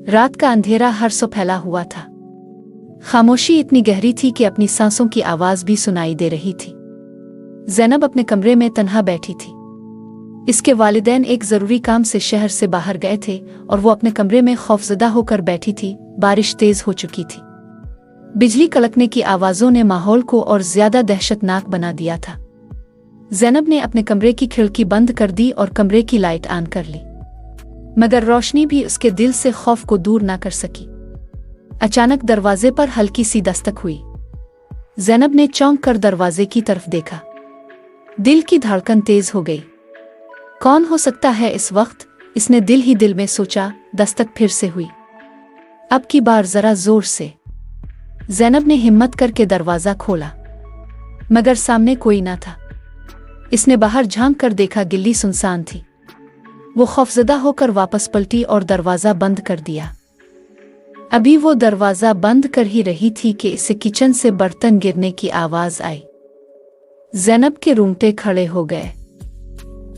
रात का अंधेरा हर सौ फैला हुआ था। खामोशी इतनी गहरी थी कि अपनी सांसों की आवाज भी सुनाई दे रही थी। ज़ैनब अपने कमरे में तन्हा बैठी थी। इसके वालिदैन एक ज़रूरी काम से शहर से बाहर गए थे और वो अपने कमरे में खौफज़दा होकर बैठी थी। बारिश तेज हो चुकी थी। बिजली कड़कने की आवाज़ों ने माहौल को और ज़्यादा दहशतनाक बना दिया था। ज़ैनब ने अपने कमरे की खिड़की बंद कर दी और कमरे की लाइट ऑन कर ली, मगर रोशनी भी उसके दिल से खौफ को दूर ना कर सकी। अचानक दरवाजे पर हल्की सी दस्तक हुई। ज़ैनब ने चौंक कर दरवाजे की तरफ देखा। दिल की धड़कन तेज हो गई। कौन हो सकता है इस वक्त, इसने दिल ही दिल में सोचा। दस्तक फिर से हुई, अब की बार जरा जोर से। ज़ैनब ने हिम्मत करके दरवाजा खोला, मगर सामने कोई ना था। इसने बाहर झांक कर देखा, गिल्ली सुनसान थी। वो खौफज़दा होकर वापस पलटी और दरवाजा बंद कर दिया। अभी वो दरवाजा बंद कर ही रही थी कि इसे किचन से बर्तन गिरने की आवाज आई। ज़ैनब के रूंगटे खड़े हो गए।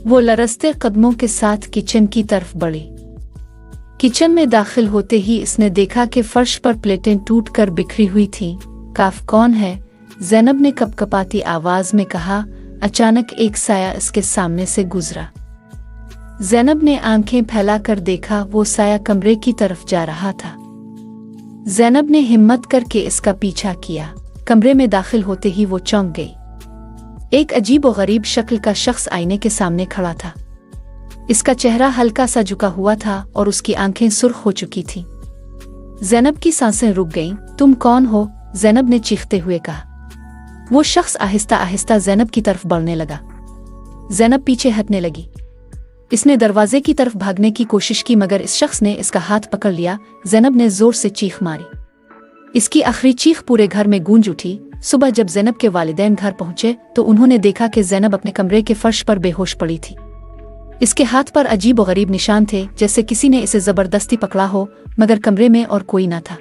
वो लरसते कदमों के साथ किचन की तरफ बढ़ी। किचन में दाखिल होते ही इसने देखा कि फर्श पर प्लेटें टूटकर बिखरी हुई थीं। काफ कौन है? ज़ैनब ने कपकपाती आवाज में कहा। अचानक एक साया इसके सामने से गुजरा। ज़ैनब ने आंखें फैलाकर देखा, वो साया कमरे की तरफ जा रहा था। ज़ैनब ने हिम्मत करके इसका पीछा किया। कमरे में दाखिल होते ही वो चौंक गई। एक अजीब और गरीब शक्ल का शख्स आईने के सामने खड़ा था। इसका चेहरा हल्का सा झुका हुआ था और उसकी आंखें सुर्ख हो चुकी थीं। ज़ैनब की सांसें रुक गईं। तुम कौन हो? ज़ैनब ने चीखते हुए कहा। वो शख्स आहिस्ता आहिस्ता ज़ैनब की तरफ बढ़ने लगा। ज़ैनब पीछे हटने लगी। इसने दरवाजे की तरफ भागने की कोशिश की, मगर इस शख्स ने इसका हाथ पकड़ लिया। ज़ैनब ने जोर से चीख मारी। इसकी आखिरी चीख पूरे घर में गूंज उठी। सुबह जब ज़ैनब के वालिदैन घर पहुंचे तो उन्होंने देखा कि ज़ैनब अपने कमरे के फर्श पर बेहोश पड़ी थी। इसके हाथ पर अजीब और गरीब निशान थे, जैसे किसी ने इसे जबरदस्ती पकड़ा हो, मगर कमरे में और कोई न था।